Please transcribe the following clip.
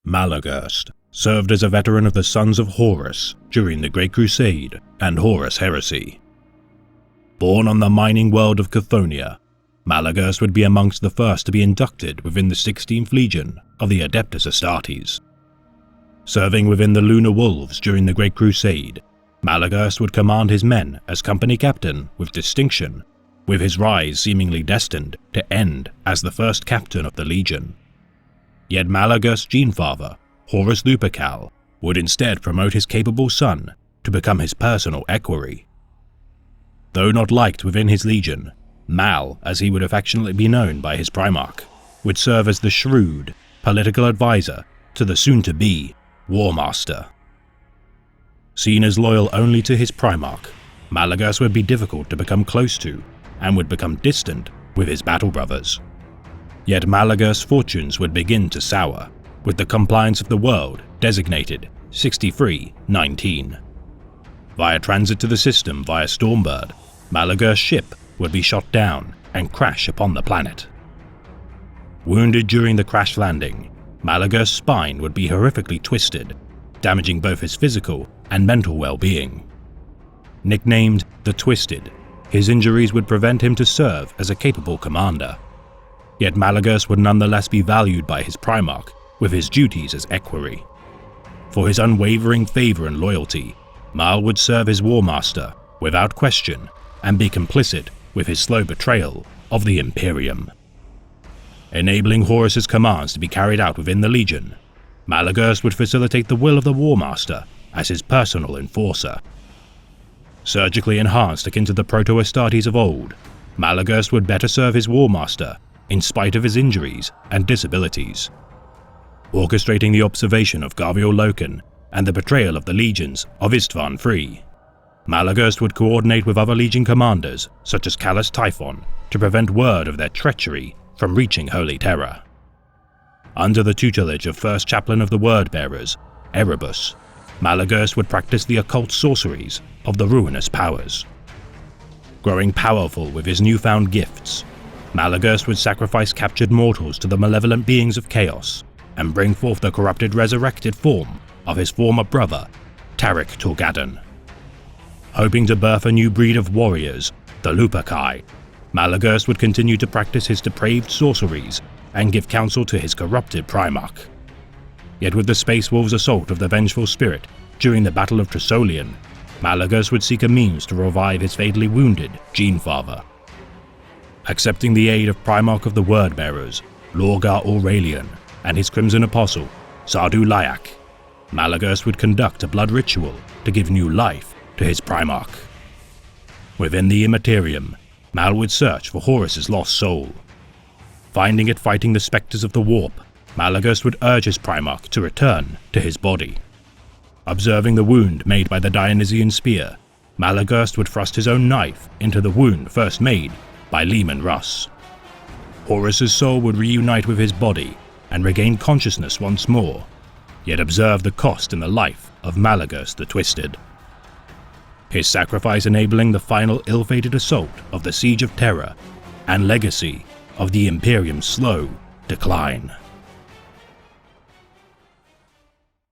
Malagurst served as a veteran of the Sons of Horus during the Great Crusade and Horus Heresy. Born on the mining world of Chthoniya, Malagurst would be amongst the first to be inducted within the 16th Legion of the Adeptus Astartes. Serving within the Lunar Wolves during the Great Crusade, Malagurst would command his men as company captain with distinction, with his rise seemingly destined to end as the first captain of the Legion. Yet Malagurst's gene-father, Horus Lupercal, would instead promote his capable son to become his personal equerry. Though not liked within his legion, Mal, as he would affectionately be known by his Primarch, would serve as the shrewd, political advisor to the soon-to-be War Master. Seen as loyal only to his Primarch, Malagurst would be difficult to become close to and would become distant with his battle brothers. Yet Malagurst's fortunes would begin to sour, with the compliance of the world designated 6319. Via transit to the system via Stormbird, Malagurst's ship would be shot down and crash upon the planet. Wounded during the crash landing, Malagurst's spine would be horrifically twisted, damaging both his physical and mental well-being. Nicknamed the Twisted, his injuries would prevent him to serve as a capable commander. Yet Malagurst would nonetheless be valued by his Primarch with his duties as equerry. For his unwavering favor and loyalty, Mal would serve his War Master without question and be complicit with his slow betrayal of the Imperium. Enabling Horus's commands to be carried out within the Legion, Malagurst would facilitate the will of the War Master as his personal enforcer. Surgically enhanced akin to the Proto-Astartes of old, Malagurst would better serve his War Master in spite of his injuries and disabilities. Orchestrating the observation of Gavial Loken and the betrayal of the legions of Istvan Free, Malagurst would coordinate with other Legion commanders such as Callus Typhon to prevent word of their treachery from reaching Holy Terra. Under the tutelage of First Chaplain of the Word-Bearers, Erebus, Malagurst would practice the occult sorceries of the Ruinous Powers. Growing powerful with his newfound gifts, Malagurst would sacrifice captured mortals to the malevolent beings of chaos and bring forth the corrupted resurrected form of his former brother, Tarik Torgaddon. Hoping to birth a new breed of warriors, the Luperci, Malagurst would continue to practice his depraved sorceries and give counsel to his corrupted Primarch. Yet with the Space Wolves' assault of the Vengeful Spirit during the Battle of Trisolian, Malagurst would seek a means to revive his fatally wounded Gene-Father. Accepting the aid of Primarch of the Word-Bearers, Lorgar Aurelian, and his Crimson Apostle, Sardu Layak, Malagurst would conduct a blood ritual to give new life to his Primarch. Within the Immaterium, Mal would search for Horus's lost soul. Finding it fighting the specters of the Warp, Malagurst would urge his Primarch to return to his body. Observing the wound made by the Dionysian spear, Malagurst would thrust his own knife into the wound first made by Leman Russ. Horus's soul would reunite with his body and regain consciousness once more, yet observe the cost in the life of Malagurst the Twisted. His sacrifice enabling the final ill-fated assault of the Siege of Terra and legacy of the Imperium's slow decline.